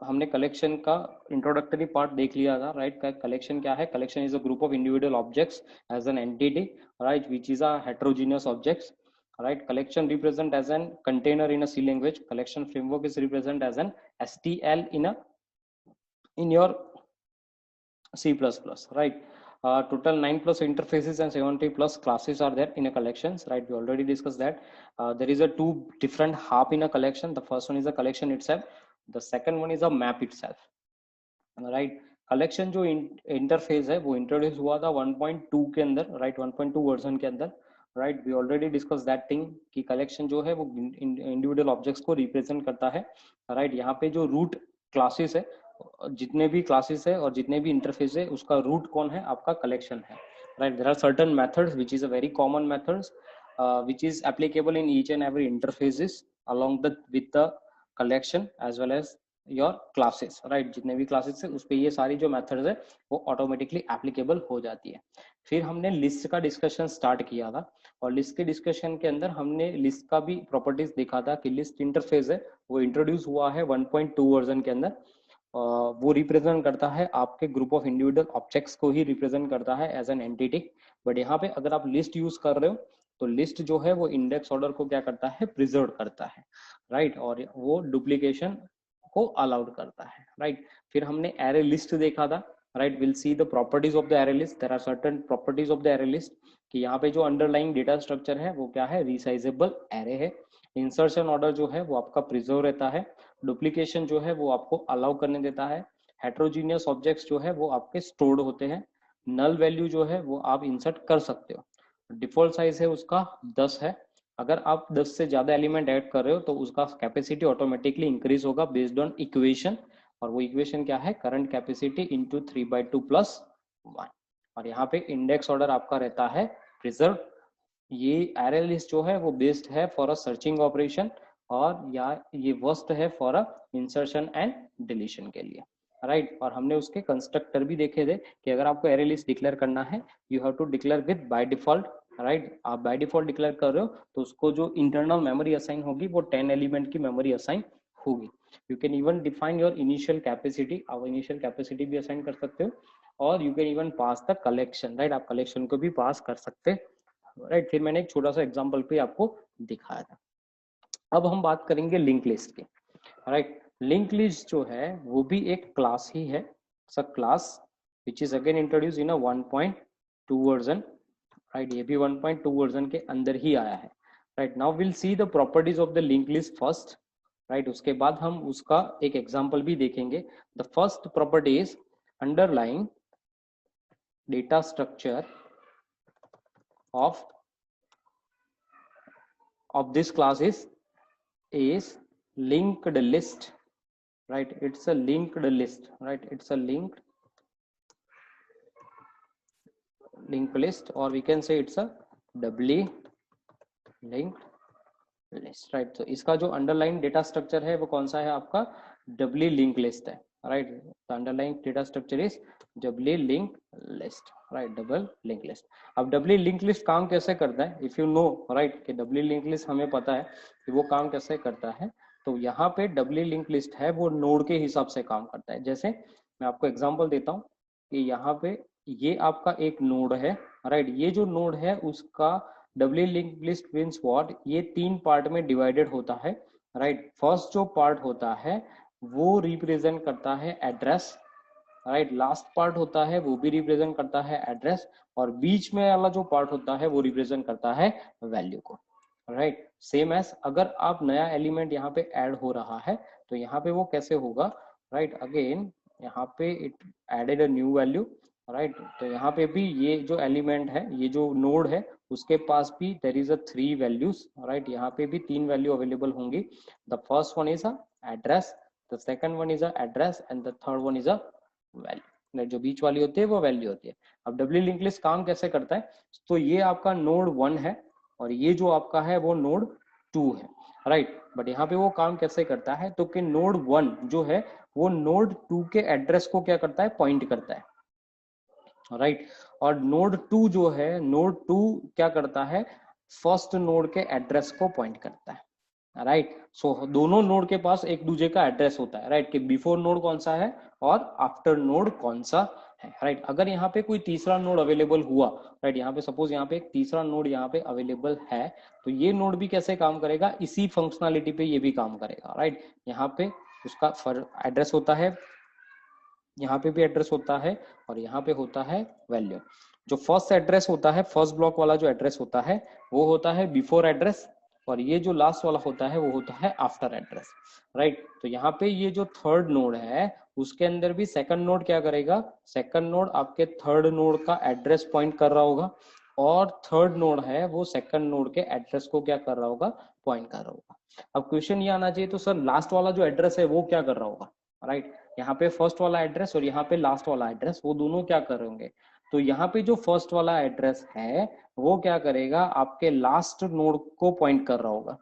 हमने कलेक्शन का introductory part देख लिया था, राइट। कलेक्शन क्या है? Collection is a group of individual objects as an entity, right, which is a heterogeneous objects, right. Collection represent as an container in a C language. Collection framework is represent as an STL in your C++, right. Total 9 plus interfaces and 70 plus classes are there in a collections, right. We already discussed that. There is a two different half in a collection. The first one is a collection itself, the second one is a map itself, right. Collection जो interface है वो introduce हुआ था 1.2 के अंदर, right, 1.2 version के अंदर, right. We already discuss that thing कि कलेक्शन जो है वो इंडिविजुअल ऑब्जेक्ट्स को रिप्रेजेंट करता है, राइट। यहाँ पे जो रूट क्लासेस है, जितने भी क्लासेस है और जितने भी इंटरफेस है, उसका रूट कौन है? आपका कलेक्शन है, right. There are certain methods which is a very common methods which is applicable in each and every interfaces along with the collection as well as your classes, right. जितने भी classes है उस पे ये सारी जो methods है वो ऑटोमेटिकली एप्लीकेबल हो जाती है। फिर हमने लिस्ट का डिस्कशन स्टार्ट किया था और लिस्ट के डिस्कशन के अंदर हमने लिस्ट का भी प्रॉपर्टीज देखा था कि लिस्ट इंटरफेस है वो इंट्रोड्यूस हुआ है 1.2 वर्जन के अंदर। वो रिप्रेजेंट करता है आपके ग्रुप ऑफ इंडिविजुअल ऑब्जेक्ट्स को ही रिप्रेजेंट करता है एज एन एंटिटी। बट यहाँ पे अगर आप लिस्ट यूज कर रहे हो तो लिस्ट जो है वो इंडेक्स ऑर्डर को क्या करता है? प्रिजर्व करता है, राइट। और वो डुप्लीकेशन को अलाउड करता है, राइट। फिर हमने एरे लिस्ट देखा था, right. Will see the properties of the array list. There are certain properties of the array list कि यहाँ पे जो अंडरलाइंग डेटा स्ट्रक्चर है वो क्या है? रिसाइजेबल एरे है। इंसर्शन ऑर्डर जो है वो आपका प्रिजर्व रहता है। डुप्लीकेशन जो है वो आपको अलाउ करने देता है। हेट्रोजीनियस ऑब्जेक्ट्स जो है वो आपके स्टोर्ड होते हैं। नल वैल्यू जो है वो आप इंसर्ट कर सकते हो। डिफॉल्ट साइज है उसका 10 है। अगर आप 10 से ज्यादा एलिमेंट ऐड कर रहे हो तो उसका कैपेसिटी ऑटोमेटिकली इंक्रीज होगा बेस्ड ऑन इक्वेशन। और वो इक्वेशन क्या है? Current capacity into 3/2 plus 1। और यहाँ पे इंडेक्स ऑर्डर आपका रहता है प्रिजर्व। ये एरे लिस्ट जो है वो बेस्ड है फॉर अ सर्चिंग ऑपरेशन और या ये वर्स्ट है for a insertion and deletion के लिए, राइट। और हमने उसके कंस्ट्रक्टर भी देखे थे कि अगर आपको एरे लिस्ट डिक्लेयर करना है you have to declare with by default, right. आप बाय डिफॉल्ट डिक्लेयर कर रहे हो तो उसको जो इंटरनल मेमोरी असाइन होगी वो 10 एलिमेंट की मेमोरी असाइन होगी। You can even define your initial capacity, आप इनिशियल कैपेसिटी भी असाइन कर सकते हो और you can even pass the collection, right. आप कलेक्शन को भी पास कर सकते, राइट। फिर मैंने एक छोटा सा एग्जांपल पे आपको दिखाया था। अब हम बात करेंगे लिंक लिस्ट की, राइट। लिंक लिस्ट जो है वो भी एक क्लास ही है, सब class which is again introduce in a 1.2 version, right. ये भी 1.2 वर्जन के अंदर ही आया है, right. Now will see the properties of the link list first, right. उसके बाद हम उसका एक एग्जांपल भी देखेंगे। The first property is underlying data structure of this class is linked list, right. It's a linked list, right. It's a linked list or we can say it's a doubly linked list, right. तो इसका जो underline data structure है वो कौन सा है? आपका doubly link list है, right. The underline data structure is doubly link list, right, double link list. अब डबली लिंक लिस्ट काम कैसे करता है? इफ यू नो, राइट, कि डबली लिंक लिस्ट हमें पता है कि वो काम कैसे करता है। तो यहाँ पे डबली लिंक लिस्ट है वो नोड के हिसाब से काम करता है। जैसे मैं आपको एग्जांपल देता हूँ कि यहाँ पे ये आपका एक नोड है, राइट। ये जो नोड है उसका डबली लिंक लिस्ट मीन्स व्हाट? ये 3 पार्ट में डिवाइडेड होता है, राइट। फर्स्ट जो पार्ट होता है वो रिप्रेजेंट करता है एड्रेस, राइट। लास्ट पार्ट होता है वो भी रिप्रेजेंट करता है एड्रेस और बीच में वाला जो पार्ट होता है वो रिप्रेजेंट करता है वैल्यू को, राइट। सेम एज अगर आप नया एलिमेंट यहाँ पे ऐड हो रहा है तो यहाँ पे वो कैसे होगा, राइट। अगेन यहाँ पे it added a new value, right. तो यहाँ पे भी ये जो एलिमेंट है, ये जो नोड है उसके पास भी there is a 3 values, right. यहाँ पे भी 3 वैल्यू अवेलेबल होंगी। The first one is a address, the second one is a address and the third one is a value. जो बीच वाली होती है वो वैल्यू होती है। अब डबली लिंक लिस्ट काम कैसे करता है? तो ये आपका नोड 1 है और ये जो आपका है वो नोड 2 है, राइट। बट यहाँ पे वो काम कैसे करता है? तो कि नोड 1 जो है वो नोड 2 के एड्रेस को क्या करता है? पॉइंट करता है, राइट। और नोड 2 जो है, नोड 2 क्या करता है? फर्स्ट नोड के एड्रेस को पॉइंट करता है, राइट। सो दोनों नोड के पास एक दूसरे का एड्रेस होता है, राइट, कि बिफोर नोड कौन सा है और आफ्टर नोड कौन सा है, राइट। अगर यहाँ पे कोई तीसरा नोड अवेलेबल हुआ, राइट, यहाँ पे सपोज यहाँ पे एक तीसरा नोड यहाँ पे अवेलेबल है, तो ये नोड भी कैसे काम करेगा, इसी फंक्शनलिटी पे ये भी काम करेगा, राइट। यहाँ पे उसका एड्रेस होता है, यहाँ पे भी एड्रेस होता है, और यहाँ पे होता है वैल्यू। जो फर्स्ट एड्रेस होता है, फर्स्ट ब्लॉक वाला जो एड्रेस होता है वो होता है बिफोर एड्रेस, और ये जो लास्ट वाला होता है वो होता है आफ्टर एड्रेस, राइट। तो यहाँ पे ये जो थर्ड नोड है उसके अंदर भी सेकंड नोड क्या करेगा, सेकंड नोड आपके थर्ड नोड का एड्रेस पॉइंट कर रहा होगा, और थर्ड नोड है वो सेकंड नोड के एड्रेस को क्या कर रहा होगा, पॉइंट कर रहा होगा। अब क्वेश्चन ये आना चाहिए, तो सर लास्ट वाला जो एड्रेस है वो क्या कर रहा होगा, राइट। यहाँ पे फर्स्ट वाला एड्रेस और यहाँ पे लास्ट वाला एड्रेस वो दोनों क्या कर रहे होंगे, तो यहाँ पे जो फर्स्ट वाला एड्रेस है वो क्या करेगा, आपके लास्ट नोड को पॉइंट कर रहा होगा,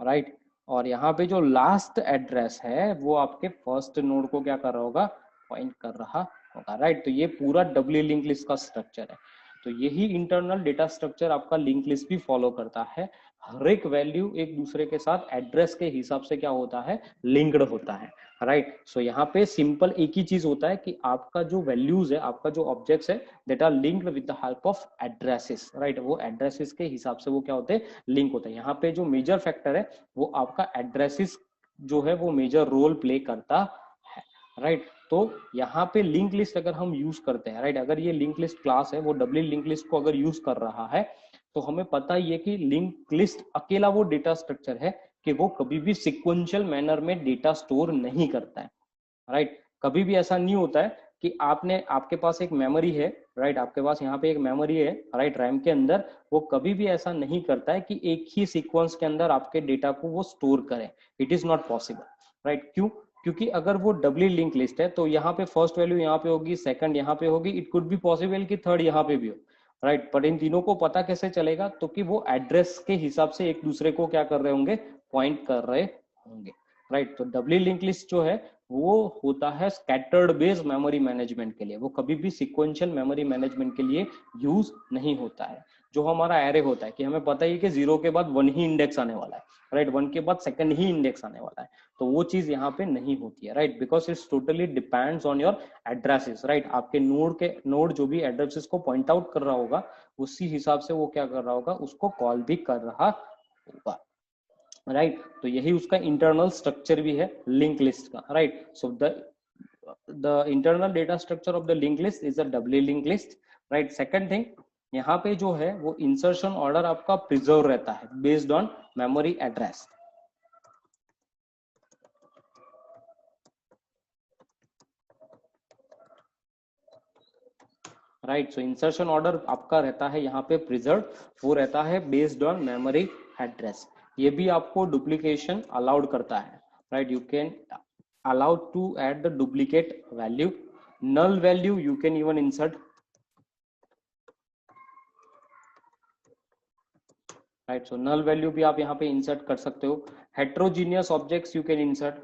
राइट। और यहाँ पे जो लास्ट एड्रेस है वो आपके फर्स्ट नोड को क्या कर रहा होगा, पॉइंट कर रहा होगा, राइट। तो ये पूरा डब्ल्यू लिंक लिस्ट का स्ट्रक्चर है। तो यही इंटरनल डेटा स्ट्रक्चर आपका लिंक लिस्ट भी फॉलो करता है। हर एक वैल्यू एक दूसरे के साथ एड्रेस के हिसाब से क्या होता है, लिंक्ड होता है, राइट। सो यहाँ पे सिंपल एक ही चीज होता है कि आपका जो वैल्यूज है, आपका जो ऑब्जेक्ट्स है, that are linked with the help of addresses, right. वो एड्रेसेस के हिसाब से वो क्या होते हैं, लिंक होते हैं। यहाँ पे जो मेजर फैक्टर है वो आपका एड्रेसेस जो है वो मेजर रोल प्ले करता है, राइट। तो यहाँ पे लिंक लिस्ट अगर हम यूज करते हैं, राइट, अगर ये लिंक लिस्ट क्लास है वो डब्ल्यू लिंक लिस्ट को अगर यूज कर रहा है, तो हमें पता ही है कि लिंक लिस्ट अकेला वो डेटा स्ट्रक्चर है कि वो कभी भी सिक्वेंशियल मैनर में डेटा स्टोर नहीं करता है, राइट। कभी भी ऐसा नहीं होता है कि आपके पास एक मेमोरी है, राइट, आपके पास यहाँ पे एक मेमोरी है, राइट, रैम के अंदर, वो कभी भी ऐसा नहीं करता है कि एक ही सीक्वेंस के अंदर आपके डेटा को वो स्टोर करे। It is not possible, right. क्यों, क्योंकि अगर वो डबली लिंक लिस्ट है तो यहाँ पे फर्स्ट वैल्यू यहाँ पे होगी, सेकंड यहाँ पे होगी, इट कुड बी पॉसिबल कि थर्ड यहाँ पे भी हो, राइट। पर इन तीनों को पता कैसे चलेगा, तो कि वो एड्रेस के हिसाब से एक दूसरे को क्या कर रहे होंगे, पॉइंट कर रहे होंगे, राइट। तो डबली लिंक लिस्ट जो है वो होता है स्कैटर्ड बेस्ड मेमोरी मैनेजमेंट के लिए, वो कभी भी सिक्वेंशियल मेमोरी मैनेजमेंट के लिए यूज नहीं होता है। जो हमारा एरे होता है कि हमें पता ही कि 0 के बाद 1 ही इंडेक्स आने वाला है, राइट, 1 के बाद सेकंड ही इंडेक्स आने वाला है, तो वो चीज यहाँ पे नहीं होती है, right, because it's totally depends on your addresses, right. आपके नोड जो भी एड्रेसेस को पॉइंट आउट कर रहा होगा उसी हिसाब से वो क्या कर रहा होगा, उसको कॉल भी कर रहा होगा, राइट। तो यही उसका इंटरनल स्ट्रक्चर भी है लिंक लिस्ट का, right. So the internal data structure of the link list is a W link list, right. Second thing, यहाँ पे जो है वो इंसर्शन ऑर्डर आपका प्रिजर्व रहता है based on memory address, right. So insertion order आपका रहता है यहाँ पे प्रिजर्व, वो रहता है बेस्ड ऑन मेमोरी एड्रेस। ये भी आपको डुप्लीकेशन अलाउड करता है, right. You can allowed to add the duplicate value, null value you can even insert, right। so null value भी आप यहाँ पे insert कर सकते हो। heterogeneous objects you can insert,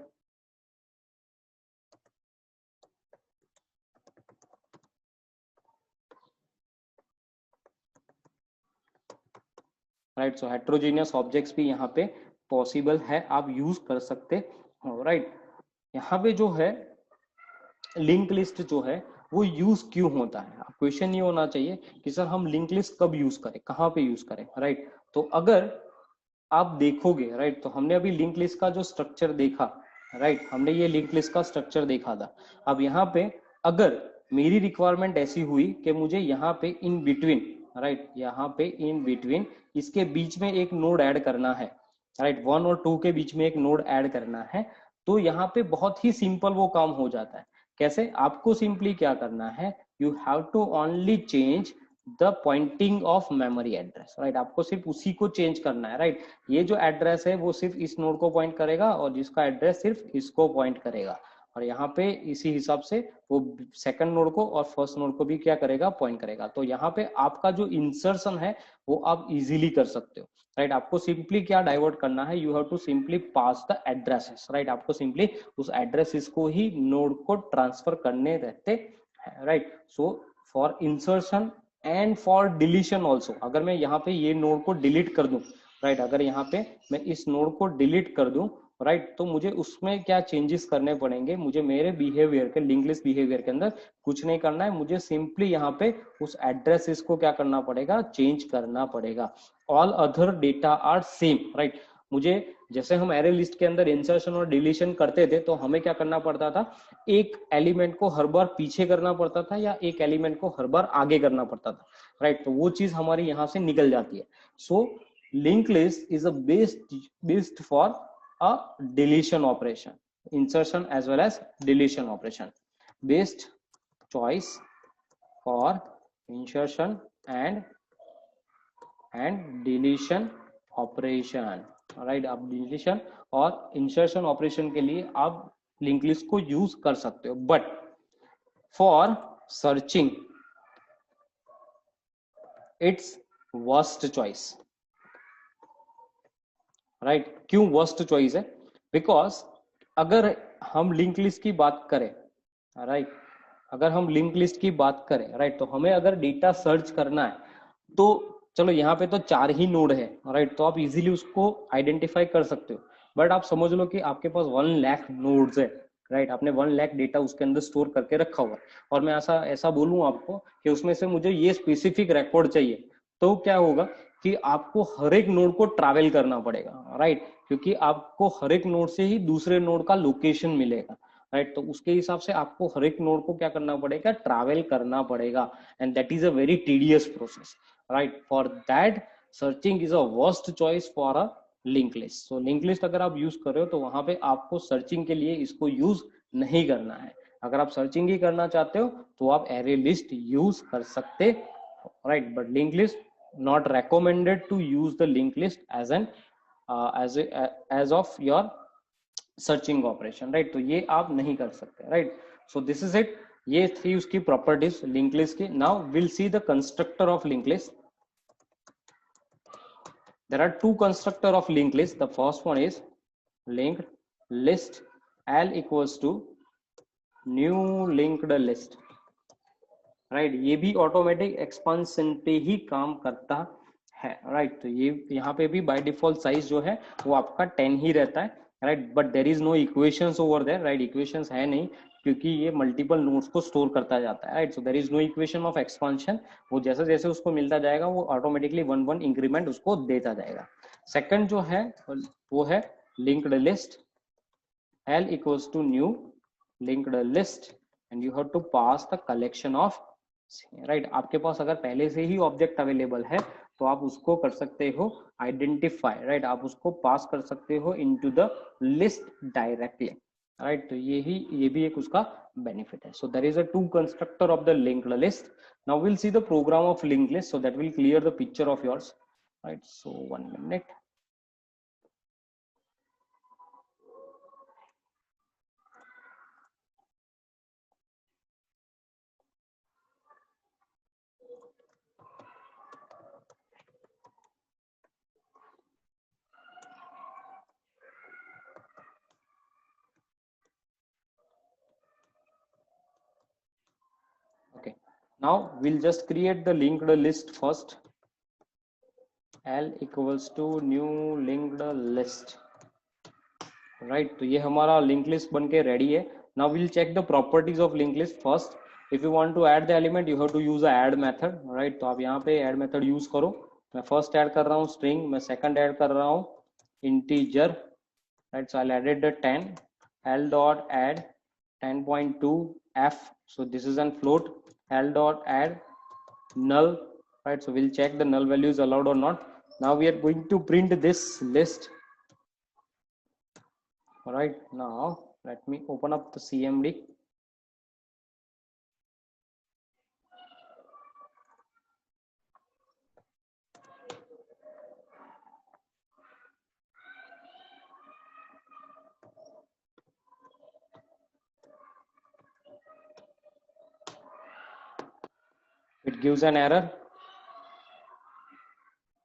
right. So heterogeneous objects भी यहाँ पे पॉसिबल है, आप यूज कर सकते हो, राइट। यहाँ पे जो है लिंक लिस्ट जो है वो यूज क्यों होता है, क्वेश्चन ये होना चाहिए कि सर हम लिंक लिस्ट कब यूज करें, कहाँ पे यूज करें, राइट। तो अगर आप देखोगे, राइट, तो हमने अभी लिंक लिस्ट का जो स्ट्रक्चर देखा, राइट, हमने ये लिंक लिस्ट का स्ट्रक्चर देखा था। अब यहाँ पे अगर मेरी रिक्वायरमेंट ऐसी हुई कि मुझे यहाँ पे इन बिटवीन, राइट, यहाँ पे इन बिटवीन इसके बीच में एक नोड ऐड करना है, राइट, 1 और 2 के बीच में एक नोड ऐड करना है, तो यहाँ पे बहुत ही सिंपल वो काम हो जाता है। कैसे, आपको सिंपली क्या करना है, you have to only change the pointing of memory address, right. आपको सिर्फ उसी को चेंज करना है, राइट। ये जो एड्रेस है वो सिर्फ इस नोड को पॉइंट करेगा और जिसका एड्रेस सिर्फ इसको पॉइंट करेगा, और यहाँ पे इसी हिसाब से वो सेकंड नोड को और फर्स्ट नोड को भी क्या करेगा, पॉइंट करेगा। तो यहाँ पे आपका जो इंसर्शन है वो आप इजीली कर सकते हो, राइट। आपको सिंपली क्या डाइवर्ट करना है, you have to simply pass the addresses, right. आपको सिंपली उस एड्रेसेस को ही नोड को ट्रांसफर करने रहते हैं, right. So for insertion and for deletion also, अगर मैं यहाँ पे ये नोड को डिलीट कर दूं, राइट। अगर यहाँ पे मैं इस नोड को डिलीट कर दूं, राइट, तो मुझे उसमें क्या चेंजेस करने पड़ेंगे, मुझे मेरे बिहेवियर के लिंक लिस्ट बिहेवियर के अंदर कुछ नहीं करना है, मुझे सिंपली यहाँ पे उस एड्रेस को क्या करना पड़ेगा, चेंज करना पड़ेगा। All other data are same, right. मुझे जैसे हम एरे लिस्ट के अंदर इंसर्शन और डिलीशन करते थे तो हमें क्या करना पड़ता था, एक एलिमेंट को हर बार पीछे करना पड़ता था या एक एलिमेंट को हर बार आगे करना पड़ता था, राइट। तो वो चीज हमारी यहाँ से निकल जाती है। सो linked list is a based for a deletion operation, insertion as well as deletion operation, based choice for insertion and deletion operation, right। अब deletion और insertion operation के लिए आप लिंक लिस्ट को यूज कर सकते हो, but for searching its worst choice, right. क्यों वर्स्ट चॉइस है? बिकॉज अगर हम लिंक लिस्ट की बात करें, राइट, अगर हम लिंक लिस्ट की बात करें, राइट, तो हमें अगर डेटा सर्च करना है तो चलो यहाँ पे तो 4 ही नोड है, राइट, तो आप इजीली उसको आइडेंटिफाई कर सकते हो। बट आप समझ लो कि आपके पास 1 लाख नोड्स है, राइट, आपने 1 लाख डेटा उसके अंदर स्टोर करके रखा हुआ है, और मैं ऐसा ऐसा बोलूं आपको कि उसमें से मुझे ये स्पेसिफिक रिकॉर्ड चाहिए, तो क्या होगा कि आपको हर एक नोड को ट्रैवल करना पड़ेगा, राइट, क्योंकि आपको हर एक नोड से ही दूसरे नोड का लोकेशन मिलेगा, राइट। तो उसके हिसाब से आपको हर एक नोड को क्या करना पड़ेगा, ट्रैवल करना पड़ेगा, and that is a very tedious process, right. For that searching is a worst choice for a link list. So link list अगर आप यूज कर रहे हो तो वहां पे आपको सर्चिंग के लिए इसको यूज नहीं करना है। अगर आप सर्चिंग ही करना चाहते हो तो आप एरे लिस्ट यूज कर सकते, right, but link list not recommended to use the linked list as an as of your searching operation, right। तो ये आप नहीं कर सकते, right। so this is it, ये थी उसकी प्रॉपर्टीज लिंक लिस्ट की। now we'll see the constructor of linked list. There are two constructor of linked list. The first one is linked list L equals to new linked list, right, ये भी automatic expansion पे ही काम करता है, right. तो ये यहाँ पे भी बाय डिफॉल्ट साइज जो है वो आपका 10 ही रहता है, right, but there is no equations over there, right, equations है नहीं क्योंकि ये मल्टीपल नोड्स को स्टोर करता जाता है, right. So there is no equation of expansion, वो जैसे जैसे उसको मिलता जाएगा वो ऑटोमेटिकली 1 इंक्रीमेंट उसको देता जाएगा। सेकंड जो है वो है linked list L equals to new linked list and you have to pass the collection of, right, आपके पास अगर पहले से ही ऑब्जेक्ट अवेलेबल है तो आप उसको कर सकते हो आइडेंटिफाई, राइट, आप उसको पास कर सकते हो into the list directly, right. तो ये भी एक उसका बेनिफिट है। So there is a two constructor of the linked list. Now will see the program of linked list so that will clear the picture of yours, right. So 1 minute. Okay, now we'll just create the linked list first. L equals to new linked list, right। तो ये हमारा link list बन के ready है। Now will check the properties of link list first. If you want to add the element you have to use a add method, right. तो आप यहाँ पे ऐड मेथड यूज करो। मैं फर्स्ट ऐड कर रहा हूँ स्ट्रिंग, मैं सेकंड ऐड कर रहा हूँ integer, right. So I added the 10, L dot add 10.2 F, so this is an float, L dot add null, right, so we'll check the null value is allowed or not. Now we are going to print this list, all right। Now let me open up the CMD. It gives an error.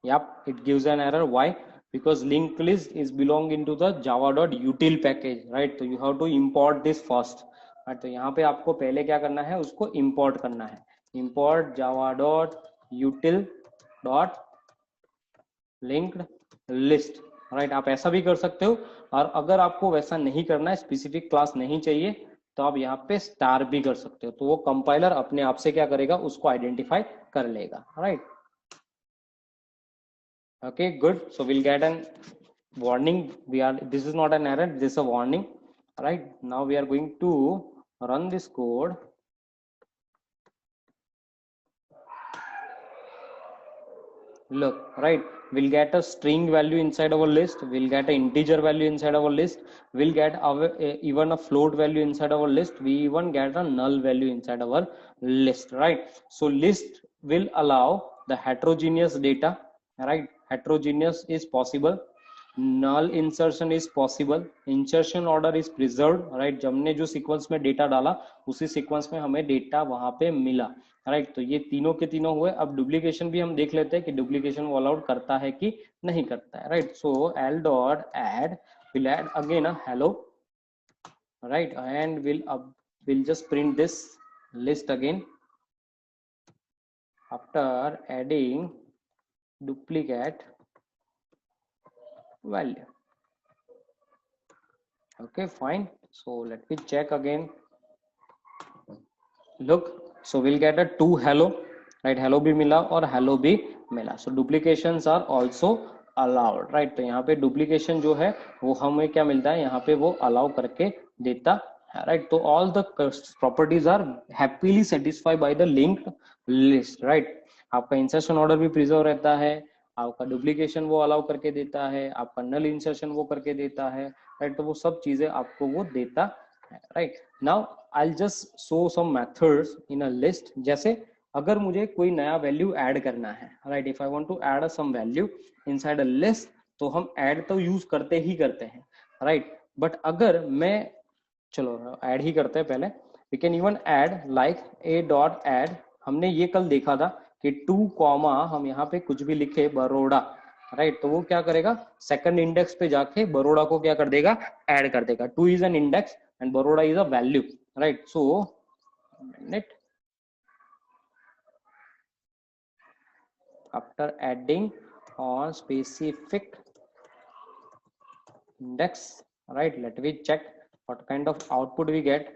Yep, it gives an error. Why? Because linked list is belong into the java.util package, right। तो you have to import this first, right। तो यहाँ पे आपको पहले क्या करना है, उसको import करना है। import java.util.linked list, right. आप ऐसा भी कर सकते हो, और अगर आपको वैसा नहीं करना है, स्पेसिफिक क्लास नहीं चाहिए, तो आप यहाँ पे स्टार भी कर सकते हो, तो वो कंपाइलर अपने आप से क्या करेगा, उसको आइडेंटिफाई कर लेगा, right. Okay, good. So we'll get an warning. This is not an error, this is a warning. Right, now we are going to run this code. Look, right, we'll get a string value inside our list, we'll get an integer value inside our list, we'll get even a float value inside our list, we even get a null value inside our list, right? So list will allow the heterogeneous data, right? Heterogeneous is possible, null insertion is possible, insertion order is preserved, right? जब हमने जो sequence में data डाला उसी sequence में हमें data वहां पे मिला, राइट। तो ये तीनों के तीनों हुए। अब डुप्लीकेशन भी हम देख लेते हैं कि डुप्लीकेशन वो अलाउड करता है कि नहीं करता है, right. So L dot add will add again a hello, right, and will just print this list again after adding duplicate value. Okay, fine. So let me check again. Look, so we'll get a 2 hello, right? Hello भी मिला और hello भी मिला. So duplications are also allowed, right? तो यहाँ पे duplication जो है वो हमें क्या मिलता है, यहाँ पे वो allow करके देता है, right? तो all the properties are happily satisfied by the linked list, right? आपका इंसर्शन ऑर्डर भी प्रिजर्व रहता है, आपका डुप्लीकेशन वो अलाउ करके देता है, आपका नल इंसर्शन वो करके देता है, राइट। तो वो सब चीजें आपको वो देता है, right. Now I will just show some methods in a list. जैसे अगर मुझे कोई नया वैल्यू ऐड करना है, right, if I want to add some value inside a list, तो हम ऐड तो यूज करते ही करते हैं, राइट। बट अगर मैं, चलो ऐड ही करते हैं पहले, we can even add like A dot add. हमने ये कल देखा था कि 2 कॉमा हम यहाँ पे कुछ भी लिखे बरोड़ा, राइट, तो वो क्या करेगा, सेकंड इंडेक्स पे जाके बरोड़ा को क्या कर देगा, ऐड कर देगा। 2 is an index and Baroda is a value, right. So net after adding on specific index, right, let me check what kind of output we get.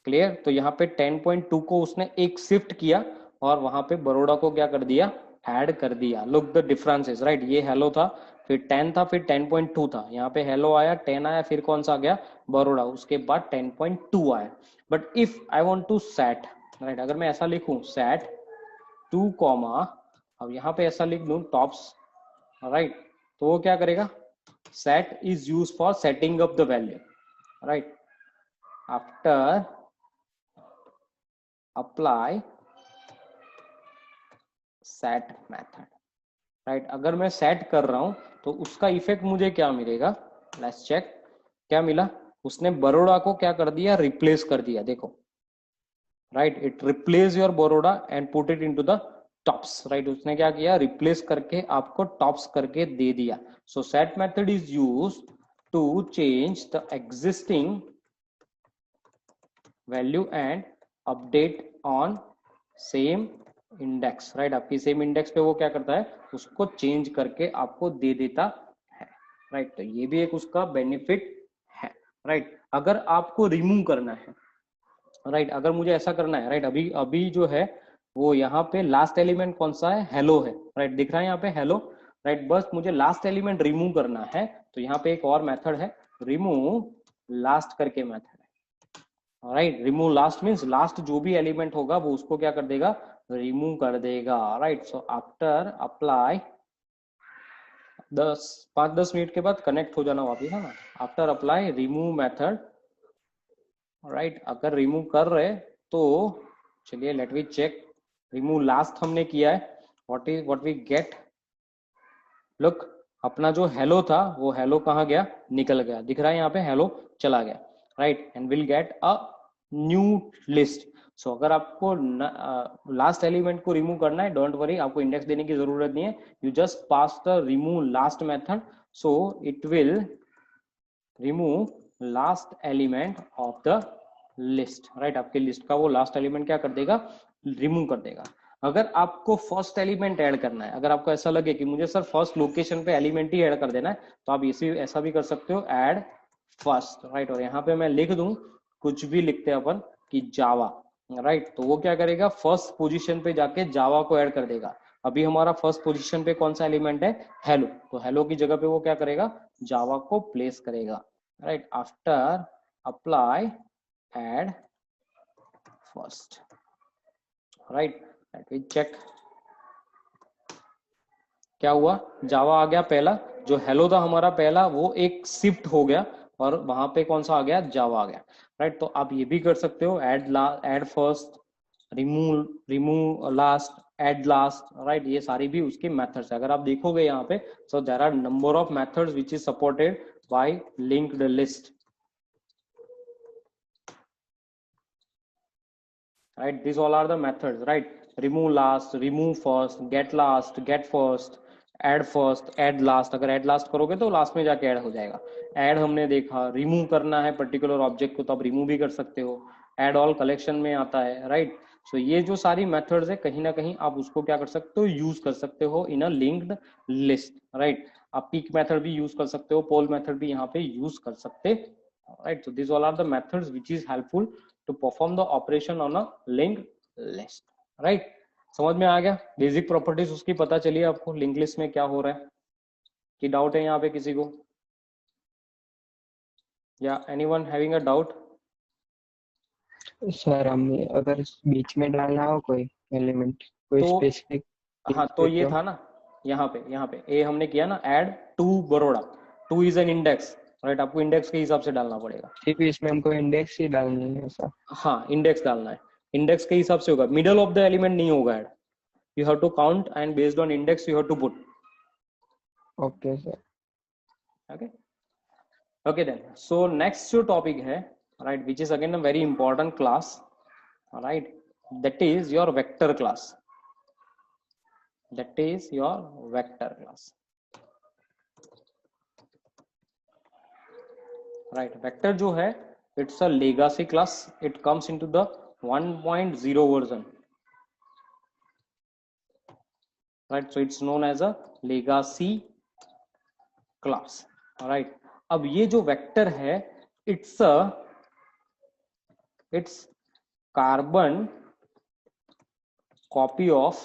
Clear. तो यहाँ पे 10.2 को उसने एक शिफ्ट किया और वहां पे बरोड़ा को क्या कर दिया, ऐड कर दिया। Look the differences, right. ये हेलो था, फिर 10 था, फिर 10.2 था, यहाँ पे हेलो आया, 10 आया, फिर कौन सा आ गया, बरोड़ा, उसके बाद 10.2 आया। But if I want to set, right, अगर मैं ऐसा लिखूं सेट 2 कॉमा, अब यहाँ पे ऐसा लिख दूं टॉप्स, राइट, तो वो क्या करेगा, set is use for setting up the value, right. After apply set method, right. अगर मैं सेट कर रहा हूं तो उसका इफेक्ट मुझे क्या मिलेगा, लेट्स चेक। क्या मिला, उसने बरोड़ा को क्या कर दिया, रिप्लेस कर दिया, देखो, right, it replace your Baroda and put it into the tops, right. उसने क्या किया, रिप्लेस करके आपको टॉप्स करके दे दिया। So set method is use to change the existing value and update on same index, right. आपकी सेम इंडेक्स पे वो क्या करता है, उसको चेंज करके आपको दे देता है, राइट। तो ये भी एक उसका बेनिफिट है, राइट। अगर आपको रिमूव करना है, राइट, अगर मुझे ऐसा करना है, राइट, अभी अभी जो है वो यहाँ पे लास्ट एलिमेंट कौन सा है, हेलो है, राइट, दिख रहा है यहाँ पे हेलो, राइट। बस मुझे लास्ट एलिमेंट रिमूव करना है, तो यहाँ पे एक और मेथड है, रिमूव लास्ट करके method, right. Remove last means last जो भी एलिमेंट होगा वो उसको क्या कर देगा, रिमूव कर देगा, right. So after apply 5-10 minute के बाद कनेक्ट हो जाना वापिस, है ना। After apply remove method, right. अगर रिमूव कर रहे तो चलिए let we check. Remove last हमने किया है, व्हाट वी गेट, लुक, अपना जो हेलो था वो हेलो कहाँ गया, निकल गया, दिख रहा है यहाँ पे हेलो चला गया, right. And will get a new list. So अगर आपको लास्ट एलिमेंट को रिमूव करना है, डोंट वरी, आपको इंडेक्स देने की जरूरत नहीं है, you just pass the remove last method, so it will remove last element of the list, right. आपके लिस्ट का वो लास्ट एलिमेंट क्या कर देगा, रिमूव कर देगा। अगर आपको फर्स्ट एलिमेंट ऐड करना है, अगर आपको ऐसा लगे कि मुझे सर फर्स्ट लोकेशन पे एलिमेंट ही ऐड कर देना है, तो आप इसी ऐसा भी कर सकते हो, ऐड फर्स्ट, राइट। और यहाँ पे मैं लिख दूं, कुछ भी लिखते हैं अपन कि जावा, राइट। तो वो क्या करेगा, फर्स्ट पोजीशन पे जाके जावा को ऐड कर देगा। अभी हमारा फर्स्ट पोजीशन पे कौन सा एलिमेंट है, हेलो, तो हेलो की जगह पे वो क्या करेगा, जावा को प्लेस करेगा, right. After apply add first, right. Let me check क्या हुआ, जावा आ गया पहला, जो हेलो था हमारा पहला वो एक शिफ्ट हो गया और वहां पे कौन सा आ गया, जावा आ गया, राइट। तो आप ये भी कर सकते हो, add first, remove last, add last, right. ये सारी भी उसके मेथड्स है। अगर आप देखोगे यहाँ पे, so there are number of methods which is supported by linked list, right, these all are the methods, right? Remove last, remove first, get first, add last। अगर add last करोगे तो लास्ट में जाके add हो जाएगा। add हमने देखा, remove करना है पर्टिकुलर ऑब्जेक्ट को तो आप remove भी कर सकते हो, add all collection में आता है, right? so ये जो सारी मेथड्स है कहीं ना कहीं आप उसको क्या कर सकते हो, यूज कर सकते हो इन अ लिंक्ड लिस्ट, राइट। आप पिक मेथड भी यूज कर सकते हो, पोल मेथड भी यहाँ पे यूज कर सकते हो, right. so these all are the methods which is helpful to perform the operation on a linked list, right? समझ में आ गया, बेसिक प्रॉपर्टीज उसकी पता चली आपको लिंक लिस्ट में क्या हो रहा है, कि डाउट है यहाँ पे किसी को, या anyone having a doubt? Sir हमें अगर बीच में डालना हो कोई एलिमेंट, कोई तो स्पेसिफिक, हाँ, तो ये था ना, यहाँ पे ए हमने किया ना, add two Baroda, two is an index, right. आपको इंडेक्स के हिसाब से डालना पड़ेगा, सिर्फ इसमें हमको इंडेक्स ही डालनी है ऐसा? हाँ, इंडेक्स डालना है, इंडेक्स के हिसाब से होगा, मिडल ऑफ द एलिमेंट नहीं होगा add, you have to count and based on index you have to put, okay sir. okay, okay then। so next जो topic है, right, which is again a very important class, right, that is your vector class, that is your vector class, right। vector जो है, it's a legacy class, it comes into the 1.0 version, right, so it's known as a legacy class, right। अब ये जो vector है, it's carbon copy of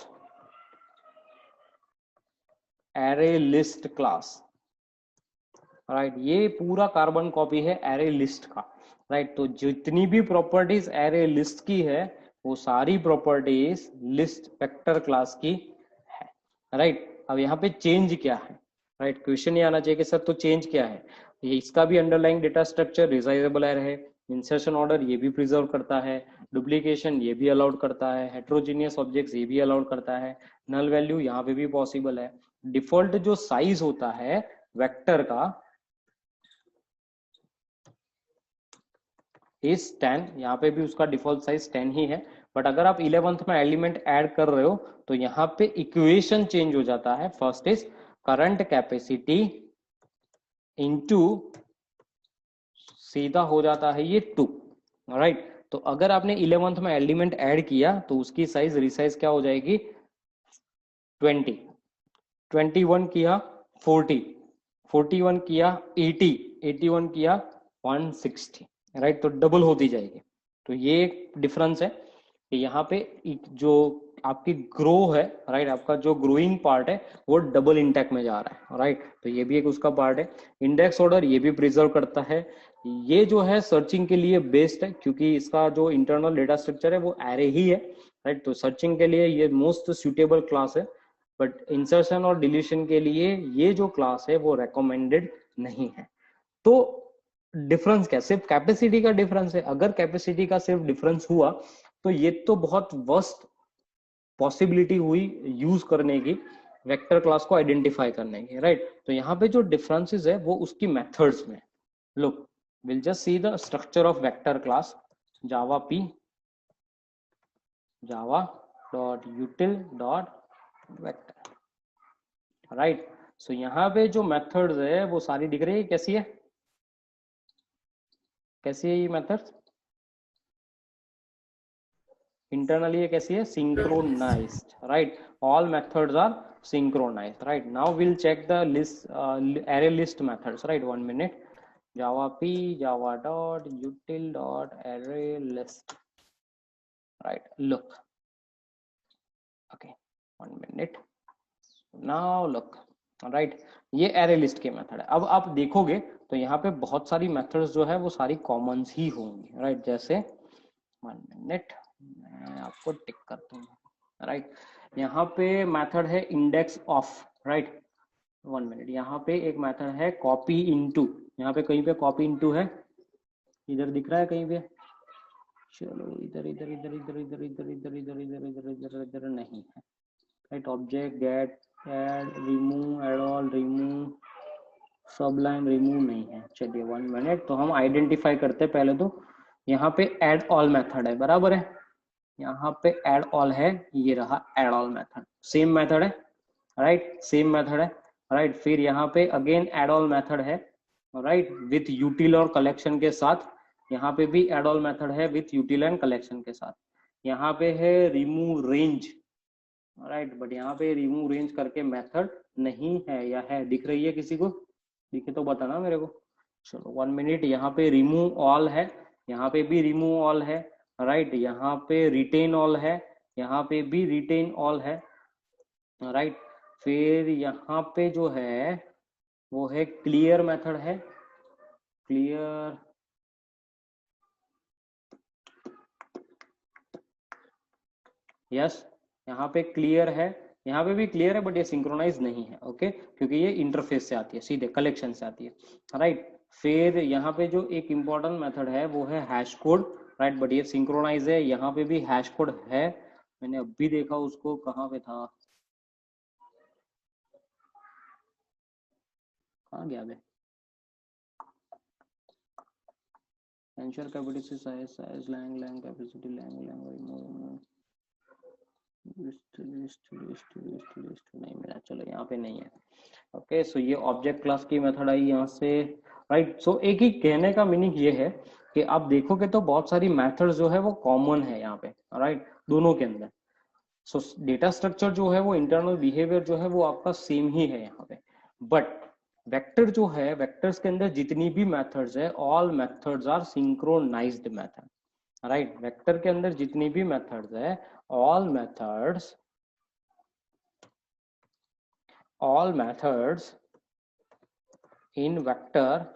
array list class, right. ये पूरा carbon copy है array list का, right. तो जितनी भी प्रॉपर्टीज एरे लिस्ट की है वो सारी प्रॉपर्टीज लिस्ट वेक्टर क्लास की है, राइट। अब यहाँ पे चेंज क्या है, राइट, क्वेश्चन ये आना चाहिए कि सर तो चेंज क्या है। ये इसका भी underlying data structure resizable array है, इंसर्शन ऑर्डर ये भी प्रिजर्व करता है, डुप्लीकेशन ये भी अलाउड करता है, हेट्रोजीनियस ऑब्जेक्ट्स ये भी अलाउड करता है, नल वैल्यू यहाँ पे भी पॉसिबल है। डिफॉल्ट जो साइज होता है वेक्टर का इज 10, यहाँ पे भी उसका डिफॉल्ट साइज 10 ही है, बट अगर आप 11th में एलिमेंट ऐड कर रहे हो तो यहाँ पे इक्वेशन चेंज हो जाता है। First is current capacity into सीधा हो जाता है ये 2, राइट। तो अगर आपने 11th में एलिमेंट ऐड किया तो उसकी साइज रिसाइज क्या हो जाएगी, 20, 21 किया 40, 41 किया 80, 81 किया 160, राइट। तो डबल होती जाएगी। तो ये एक डिफरेंस है कि यहाँ पे जो आपकी ग्रो है, राइट, आपका जो ग्रोइंग पार्ट है वो डबल इंटेक में जा रहा है, राइट। तो ये भी एक उसका पार्ट है। इंडेक्स ऑर्डर ये भी प्रिजर्व करता है। ये जो है सर्चिंग के लिए बेस्ट है क्योंकि इसका जो इंटरनल डेटा स्ट्रक्चर है वो एरे ही है, राइट। तो सर्चिंग के लिए ये मोस्ट सुटेबल क्लास है, बट इंसर्शन और डिलीशन के लिए ये जो क्लास है वो रेकमेंडेड नहीं है। तो डिफरेंस क्या, सिर्फ कैपेसिटी का डिफरेंस है। अगर कैपेसिटी का सिर्फ डिफरेंस हुआ तो ये तो बहुत वर्स्ट पॉसिबिलिटी हुई यूज करने की, वेक्टर क्लास को आइडेंटिफाई करने की, राइट। तो यहाँ पे जो डिफरेंसेस है वो उसकी मेथड्स में। Look, will just see the structure of vector class, Java P Java dot util dot vector, right. So यहाँ पे जो मेथड्स है वो सारी दिख रही है, कैसी है, कैसी है ये मेथड्स, इंटरनली ये कैसी है, synchronized, right, all methods are synchronized, right? Now we'll check the list, array list methods, right? 1 minute. Java p java dot util dot array list, right? Look, okay, 1 minute. Now look, right? ये array list के method है. अब आप देखोगे तो यहाँ पे बहुत सारी मेथड्स जो है वो सारी कॉमन्स ही होंगी, राइट? जैसे 1 मिनट, मैं आपको टिक करता हूँ, राइट? यहाँ पे मेथड है इंडेक्स ऑफ, राइट? 1 मिनट, यहाँ पे एक मेथड है कॉपी इनटू, यहाँ पे कहीं पे कॉपी इनटू है, इधर दिख रहा है कहीं पे? चलो इधर इधर इधर इधर इधर इधर इधर इधर इधर इधर इधर इधर नहीं है, right? Object get add remove add all remove sublist remove नहीं है. चलिए 1 मिनट, तो हम आइडेंटिफाई करते हैं पहले. तो यहाँ पे एड ऑल मेथड है, बराबर है? यहाँ पे एड ऑल है, ये रहा add all method, same method है, राइट? सेम मेथड है, राइट? फिर यहाँ पे अगेन एड ऑल मेथड है, राइट, विथ यूटिल और कलेक्शन के साथ. यहाँ पे भी एड ऑल मेथड है विथ यूटिल एंड कलेक्शन के साथ. यहाँ पे है रिमूव रेंज, राइट, बट यहाँ पे रिमूव रेंज करके मेथड नहीं है, या है? दिख रही है किसी को? दिखे तो बताना मेरे को. चलो 1 मिनट. यहाँ पे रिमूव ऑल है, यहाँ पे भी रिमूव ऑल है, राइट? यहाँ पे रिटेन ऑल है, यहाँ पे भी रिटेन ऑल है, राइट? फिर यहाँ पे जो है वो है क्लियर मेथड है, क्लियर, यस, यहाँ पे क्लियर है, यहाँ पे भी क्लियर है, बट ये सिंक्रोनाइज नहीं है, ओके, क्योंकि ये इंटरफेस से आती है, सीधे कलेक्शन से आती है, राइट? फिर यहाँ पे जो एक इम्पोर्टेंट मेथड है वो है हैश कोड, राइट, बट ये सिंक्रोनाइज है. यहाँ पे भी हैश कोड है, मैंने अभी देखा उसको, कहाँ पे था, कहाँ गया बे? Ensure capacity size size lang lang capacity lang lang list नहीं मिला. चलो यहाँ पे नहीं है, ओके. सो ये ऑब्जेक्ट क्लास की मेथड आई यहाँ से, राइट? सो एक ही कहने का मीनिंग ये है कि आप देखोगे तो बहुत सारी मेथड्स जो है वो कॉमन है यहाँ पे, राइट, दोनों के अंदर. सो डेटा स्ट्रक्चर जो है वो इंटरनल बिहेवियर जो है वो आपका सेम ही है यहाँ पे. बट वेक्टर जो है, वेक्टर्स के अंदर जितनी भी मेथड्स है, all methods are synchronized method, right? Vector के अंदर जितनी भी मेथड्स है, all methods in vector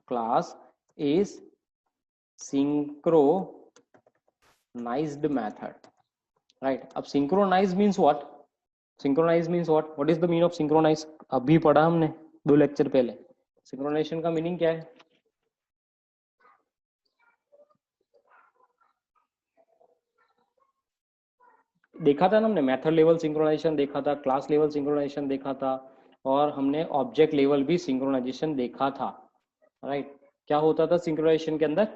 class is synchronized method, right? अब synchronize means what? Synchronize means what? What is the meaning of synchronize? अभी पढ़ा हमने 2 लेक्चर पहले. सिंक्रोनाइजेशन का मीनिंग क्या है? देखा था ना हमने, मेथड लेवल सिंक्रोनाइजेशन देखा था, क्लास लेवल सिंक्रोनाइजेशन देखा था, और हमने ऑब्जेक्ट लेवल भी सिंक्रोनाइजेशन देखा था, राइट? क्या होता था सिंक्रोनाइजेशन के अंदर?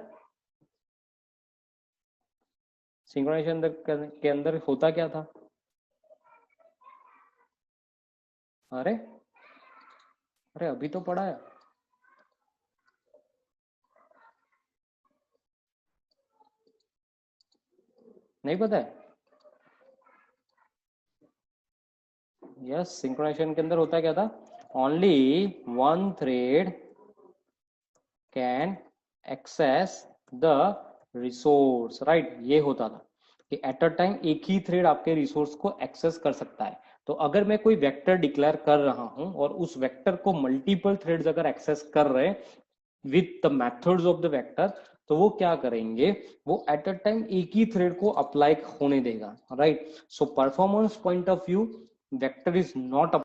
सिंक्रोनाइजेशन के अंदर होता क्या था? अरे अरे अभी तो पढ़ा है. नहीं पता है? यस, सिंक्रोनाइजेशन के अंदर होता क्या था? Only one thread can access the resource, right? ये होता था कि एट अ टाइम एक ही थ्रेड आपके रिसोर्स को एक्सेस कर सकता है. तो अगर मैं कोई वेक्टर डिक्लेयर कर रहा हूं और उस वेक्टर को मल्टीपल थ्रेड्स अगर एक्सेस कर रहे हैं with the methods of the vector, तो वो क्या करेंगे? वो एट अ टाइम एक ही थ्रेड को अप्लाई होने देगा, right? So performance point of view, vector is not